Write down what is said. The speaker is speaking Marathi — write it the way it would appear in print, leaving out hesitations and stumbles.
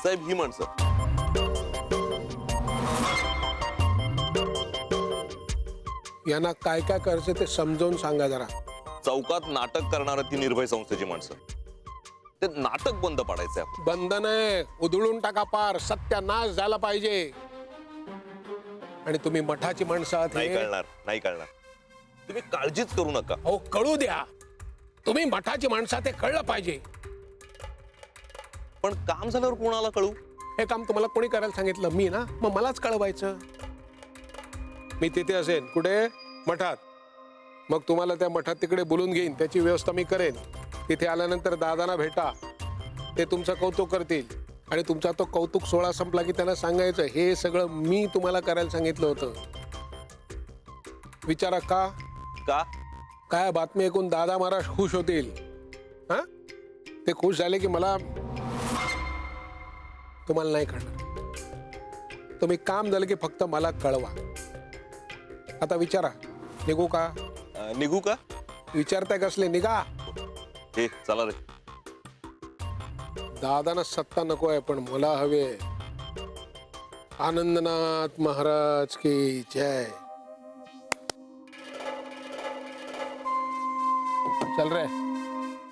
साहेब ही माणसं यांना काय काय करायचं ते समजावून सांगा जरा. चौकात नाटक करणारा ती निर्भय संस्थेची माणसं, ते नाटक बंद पाडायचंय आपण. बंद नाही, उधळून टाका पार. सत्यानाश झाला पाहिजे. आणि तुम्ही मठाची माणसं आहात नाही हे. कळणार, नाही कळणार. तुम्ही काळजीच करू नका. अहो कळू द्या. तुम्ही मठाची माणसं आहात हे कळलं पाहिजे. पण काम झाल्यावर कोणाला कळू? हे काम तुम्हाला कोणी करायला सांगितलं? मी ना, मग मलाच कळवायचं. मी तिथे असेन. कुठे? मठात. मग तुम्हाला त्या मठात तिकडे बोलून घेईन, त्याची व्यवस्था मी करेन. तिथे आल्यानंतर दादांना भेटा, ते तुमचं कौतुक करतील. आणि तुमचा तो कौतुक सोहळा संपला की त्यांना सांगायचं हे सगळं मी तुम्हाला करायला सांगितलं होतं. विचारा का? का? काय बातमी ऐकून दादा महाराज खुश होतील. हा, ते खुश झाले की मला तुम्हाला नाही कळणार. तुम्ही काम झालं की फक्त मला कळवा. आता विचारा, निघू का? निघू का? विचारताय कसले? निघा. हे चला रे. दादांना सत्ता नको आहे, पण मला हवे. आनंदनाथ महाराज की जय. चल रे.